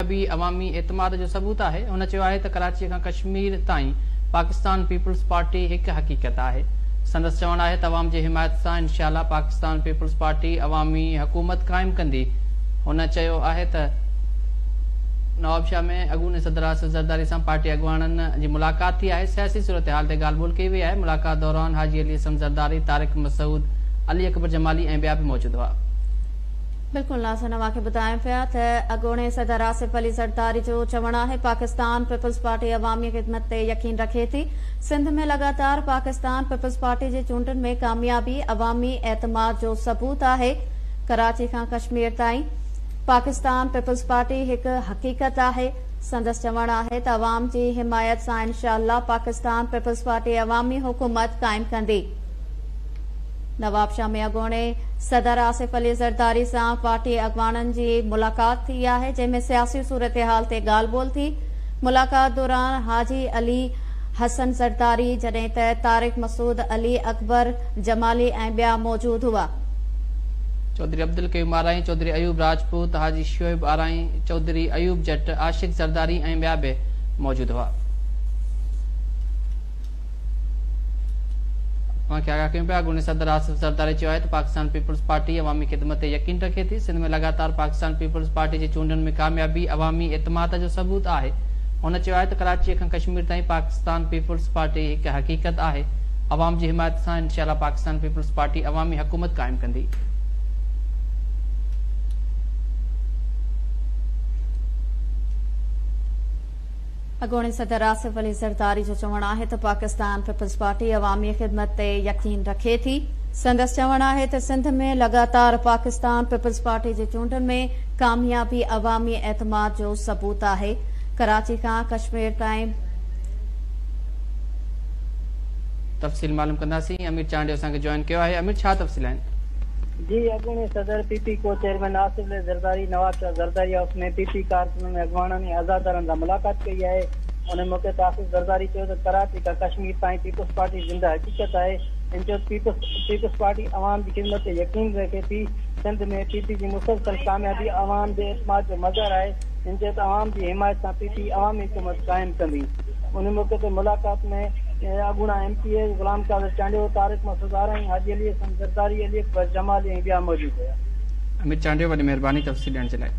कामयाबी अवामी एतमाद जो सबूत है। हुन चयो आहे त कराची खां कश्मीर ताईं पाकिस्तान पीपल्स पार्टी एक हकीकत है। संदसि चवणु आहे त अवाम जी हिमायत सां इंशाअल्लाह पाकिस्तान पीपल्स पार्टी अवामी हुकूमत क़ाइमु कंदी। हुन चयो आहे त नवाबशाह में अगूने सदर आसिफ ज़रदारी सां पार्टी अॻुवाणनि जी मुलाक़ात थी आहे। सियासी सूरत हाल ते ॻाल्हि ॿोल कई वई आहे। मुलाक़ात दौरान हाजी अली असम ज़रदारी, तारिक मसूद, अली अकबर जमाली ऐं ॿिया बि मौजूद हुआ। बिल्कुल नाज़रीन, अव्हांखे ॿुधायूं पिया त अॻूणे सदर आसिफ अली ज़रदारी जो चवणु आहे पाकिस्तान पीपल्स पार्टी अवामी ख़िदमत ते यकीन रखे थी। सिंध में लगातार पाकिस्तान पीपल्स पार्टी जी चूंडुनि में कामयाबी अवामी एतमाद जो सबूत आहे। कराची खां कश्मीर ताईं पाकिस्तान पीपल्स पार्टी हिकु हकीकत आहे। संदसि चवणु आहे त अवाम जी हिमायत सां इंशाअल्लाह पाकिस्तान पीपल्स पार्टी अवामी हुकूमत क़ाइमु कंदी। नवाबशाह में अॻूणे सदर आसिफ अली ज़रदारी सां पार्टी अॻुवाणनि जी मुलाक़ात थी आहे, जंहिंमें सियासी सूरत हाल ते ॻाल्हि ॿोल थी। मुलाक़ात दौरान हाजी अली हसन ज़रदारी, जॾहिं त तारिक मसूद, अली अकबर जमाली ऐं ॿिया मौजूद हुआ। चौधरी अब्दुल कयूम आराई, चौधरी अयूब राजपूत, हाजी शोएब आराई, चौधरी अयूब जट, आशिक ज़रदारी ऐं ॿिया बि मौजूद हुआ। अॻूणे सदर आसिफ ज़रदारी चयो आहे त पाकिस्तान पीपल्स पार्टी अवामी ख़िदमत ते यकीन रखे थी। सिंध में लगातार पाकिस्तान पीपल्स पार्टी जी चूंडुनि में कामयाबी अवामी एतमाद जो सबूत आहे। हुन चयो आहे त कराची खां कश्मीर ताईं पाकिस्तान पीपल्स पार्टी हिकु हकीकत आहे। अवाम जी हिमायत सां इंशाअल्लाह पाकिस्तान पीपल्स पार्टी अवामी हुकूमत क़ाइमु कंदी। अॻूणे सदर आसिफ अली ज़रदारी जो चवणु आहे त पाकिस्तान पीपल्स पार्टी अवामी ख़िदमत ते यकीन रखे थी। संदसि चवणु आहे त सिंध में लगातार पाकिस्तान पीपल्स पार्टी जी चूंडुनि में कामयाबी अवामी एतमाद जो सबूत आहे। कराची खां कश्मीर ताईं तफ़सील मालूम कंदासीं। अमीर चांडियो असांखे जॉइन कयो आहे। अमीर, छा तफ़सील आहिनि? जी, अॻूणे सदर पीपी को चेयरमैन आसिफ अली ज़रदारी नवाबशाह ज़रदारी हाउस में पीपी कारकुननि में अॻुवाणनि ऐं आज़ादारनि सां मुलाक़ात कई आहे। उन मौक़े ते आसिफ ज़रदारी चयो त कराची खां कश्मीर ताईं पीपल्स पार्टी ज़िंदा हकीकत आहे। इन चयो पीपल्स पार्टी अवाम जी ख़िदमत ते यकीन रखे थी। सिंध में पीपी जी मुसलसल कामयाबी अवाम जे एतमाद जो मज़र आहे। इन चयो त अवाम जी हिमायत सां पीपी अवामी हुकूमत क़ाइमु कंदी। उन मौक़े ते मुलाक़ात में अॻूणा MPA गुलाम कादर चांडियो, तारिक मसूद आराई, हाजी अली असम ज़रदारी, अली अकबर जमाली ऐं ॿिया मौजूद हुआ। अमीर चांडियो, वॾी महिरबानी तफ़सील ॾियण जे लाइ।